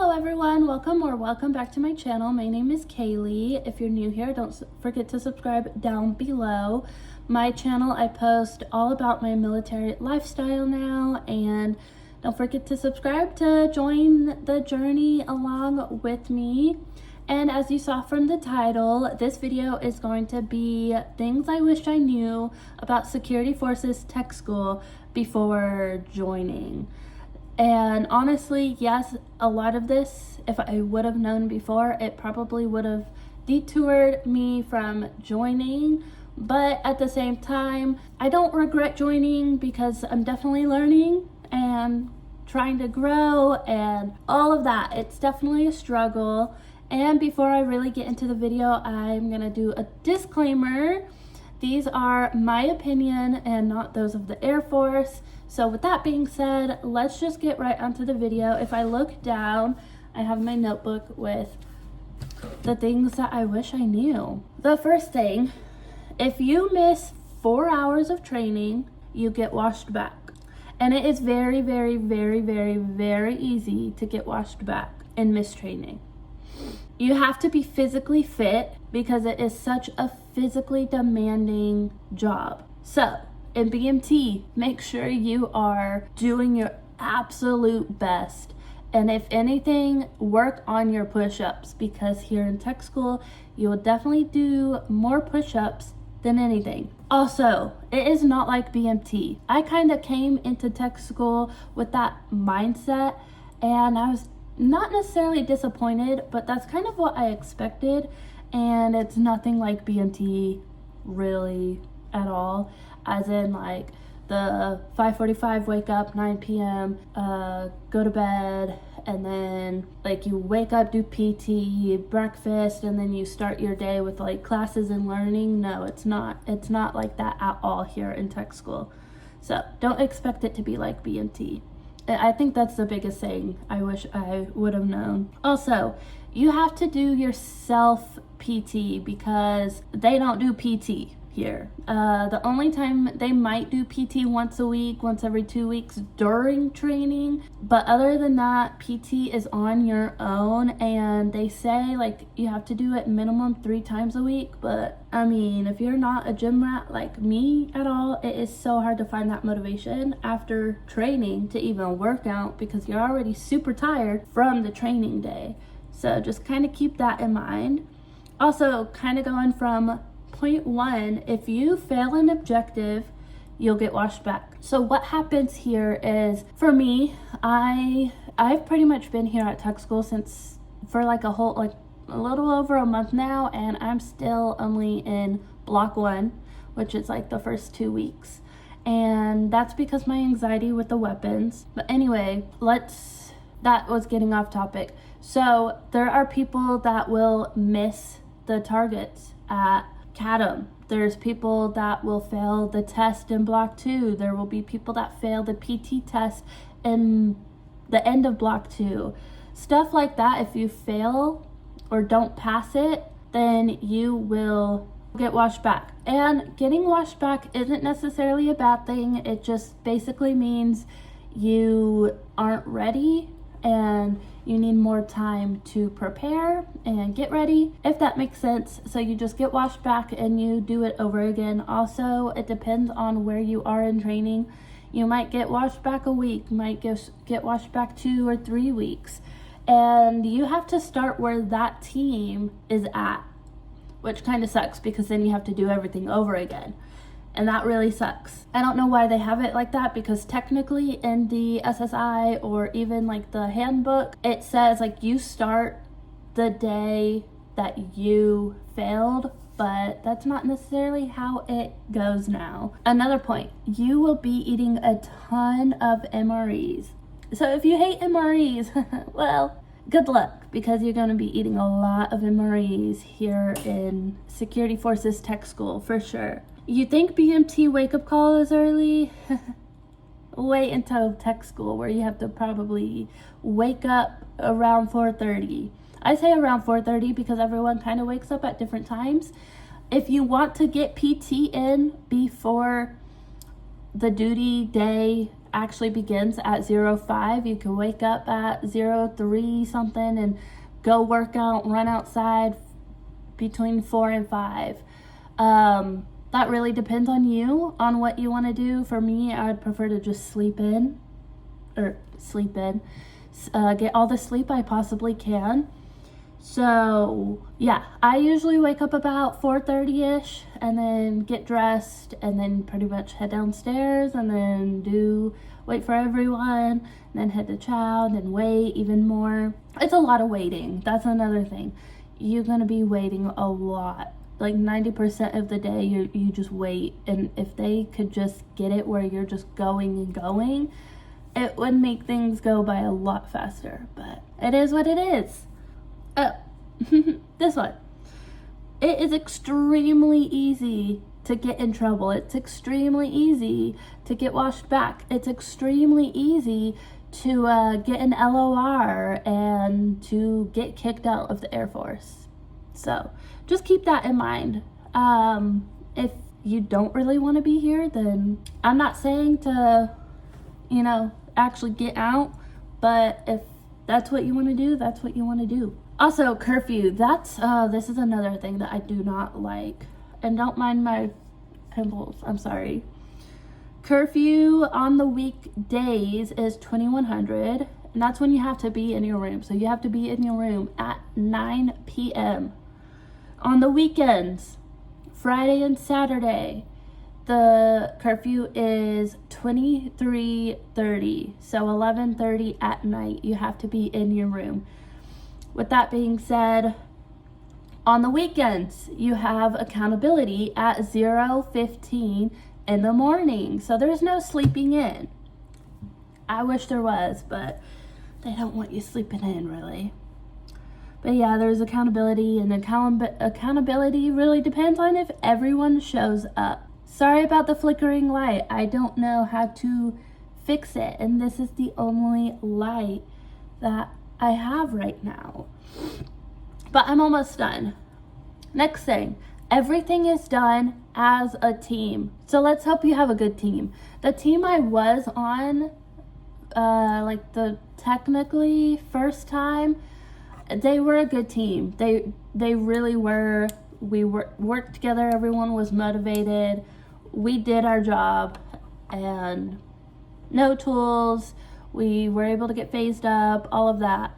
Hello everyone, welcome back to my channel. My name is Kaylee. If you're new here, don't forget to subscribe down below. My channel, I post all about my military lifestyle now, and don't forget to subscribe to join the journey along with me. And as you saw from the title, this video is going to be things I wish I knew about Security Forces Tech School before joining. And honestly, yes, a lot of this, if I would have known before, it probably would have detoured me from joining. But at the same time, I don't regret joining because I'm definitely learning and trying to grow and all of that. It's definitely a struggle. And before I really get into the video, I'm gonna do a disclaimer. These are my opinion and not those of the Air Force. So with that being said, let's just get right onto the video. If I look down, I have my notebook with the things that I wish I knew. The first thing, if you miss 4 hours of training, you get washed back. And it is very, very, very, very, very easy to get washed back and miss training. You have to be physically fit because it is such a physically demanding job. So in BMT, make sure you are doing your absolute best. And if anything, work on your push-ups, because here in tech school, you will definitely do more push-ups than anything. Also, it is not like BMT. I kind of came into tech school with that mindset, and I was not necessarily disappointed, but that's kind of what I expected. And it's nothing like BMT really at all. As in, like, the 5:45 wake up, 9 p.m., go to bed, and then like you wake up, do PT, breakfast, and then you start your day with like classes and learning. No, it's not like that at all here in tech school. So don't expect it to be like BMT. I think that's the biggest thing I wish I would have known. Also, you have to do your self PT because they don't do PT here. The only time they might do PT once a week, once every 2 weeks during training, but other than that, PT is on your own, and they say like you have to do it minimum 3 times a week. But I mean, if you're not a gym rat like me at all, it is so hard to find that motivation after training to even work out because you're already super tired from the training day. So just kind of keep that in mind. Also, kind of going from point 1, if you fail an objective, you'll get washed back. So what happens here is, for me, I've pretty much been here at tech school for like a little over a month now, and I'm still only in block 1, which is like the first 2 weeks. And that's because my anxiety with the weapons. But anyway, that was getting off topic. So there are people that will miss the targets at CADM. There's people that will fail the test in block 2. There will be people that fail the PT test in the end of block 2. Stuff like that. If you fail or don't pass it, then you will get washed back. And getting washed back isn't necessarily a bad thing. It just basically means you aren't ready and you need more time to prepare and get ready, if that makes sense. So you just get washed back and you do it over again. Also, it depends on where you are in training. You might get washed back a week, might get washed back 2 or 3 weeks. And you have to start where that team is at, which kind of sucks because then you have to do everything over again. And that really sucks. I don't know why they have it like that, because technically in the SSI or even like the handbook, it says like you start the day that you failed, but that's not necessarily how it goes now. Another point, you will be eating a ton of MREs. So if you hate MREs, well, good luck, because you're going to be eating a lot of MREs here in Security Forces Tech School for sure. You think BMT wake-up call is early? Wait until tech school, where you have to probably wake up around 4:30. I say around 4:30 because everyone kind of wakes up at different times. If you want to get PT in before the duty day actually begins at 05. You can wake up at 03 something and go work out, run outside between 4 and 5. That really depends on you, on what you want to do. For me, I would prefer to just sleep in, get all the sleep I possibly can. So yeah, I usually wake up about 4:30ish and then get dressed and then pretty much head downstairs and then wait for everyone, and then head to chow, and then wait even more. It's a lot of waiting. That's another thing. You're gonna be waiting a lot. Like 90% of the day you just wait, and if they could just get it where you're just going and going, it would make things go by a lot faster. But it is what it is. Oh, this one. It is extremely easy to get in trouble. It's extremely easy to get washed back. It's extremely easy to get an LOR and to get kicked out of the Air Force. So just keep that in mind. If you don't really want to be here, then I'm not saying to, actually get out, but if that's what you want to do, that's what you want to do. Also, curfew. This is another thing that I do not like. And don't mind my pimples, I'm sorry. Curfew on the weekdays is 2100, and that's when you have to be in your room. So you have to be in your room at 9 p.m. On the weekends, Friday and Saturday, the curfew is 23:30, so 11:30 at night. You have to be in your room. With that being said, on the weekends, you have accountability at 0:15 in the morning. So there's no sleeping in. I wish there was, but they don't want you sleeping in, really. But yeah, there's accountability, and accountability really depends on if everyone shows up. Sorry about the flickering light. I don't know how to fix it, and this is the only light that I have right now. But I'm almost done. Next thing, everything is done as a team. So let's hope you have a good team. The team I was on, the technically first time, they were a good team. They really were. We worked together. Everyone was motivated. We did our job, and no tools. We were able to get phased up, all of that.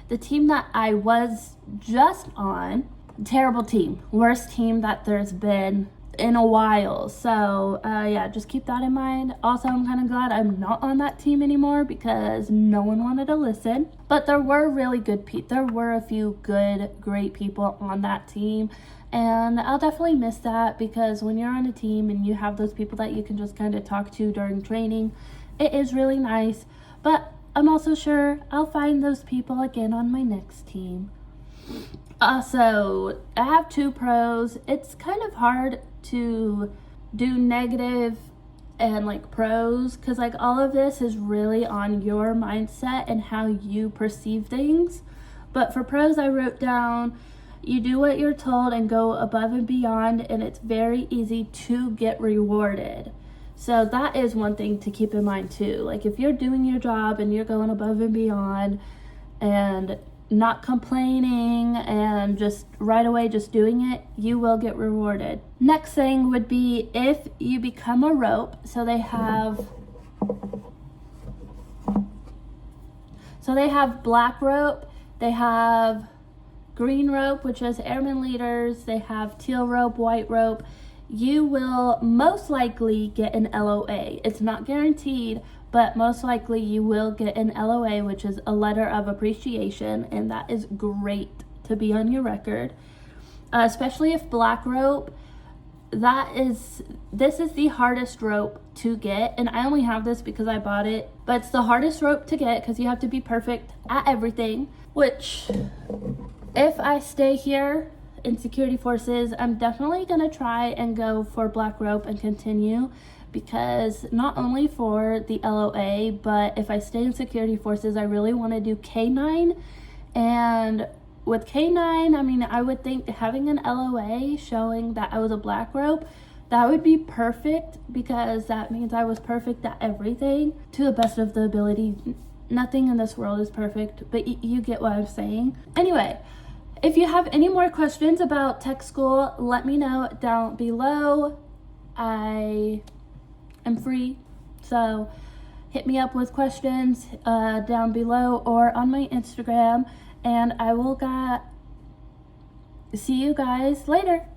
The team that I was just on, terrible team. Worst team that there's been in a while. So yeah, just keep that in mind. Also, I'm kind of glad I'm not on that team anymore because no one wanted to listen. But there were really good people. There were a few great people on that team. And I'll definitely miss that, because when you're on a team and you have those people that you can just kind of talk to during training, it is really nice. But I'm also sure I'll find those people again on my next team. Also, I have 2 pros. It's kind of hard to do negative and pros, because all of this is really on your mindset and how you perceive things. But for pros, I wrote down, you do what you're told and go above and beyond, and it's very easy to get rewarded. So that is one thing to keep in mind too. If you're doing your job and you're going above and beyond and not complaining and just right away just doing it, you will get rewarded. Next thing would be if you become a rope. So they have black rope, they have green rope, which is airman leaders, they have teal rope, white rope. You will most likely get an LOA. It's not guaranteed, but most likely you will get an LOA, which is a letter of appreciation, and that is great to be on your record. Especially if black rope, this is the hardest rope to get, and I only have this because I bought it, but it's the hardest rope to get because you have to be perfect at everything, which if I stay here in security forces, I'm definitely gonna try and go for black rope and continue, because not only for the LOA, but if I stay in security forces, I really want to do K9. And with K9, I would think having an LOA showing that I was a black rope, That would be perfect, because that means I was perfect at everything to the best of the ability. Nothing in this world is perfect, but you get what I'm saying. Anyway, if you have any more questions about tech school, let me know down below. I am free, so hit me up with questions down below or on my Instagram, and I will see you guys later.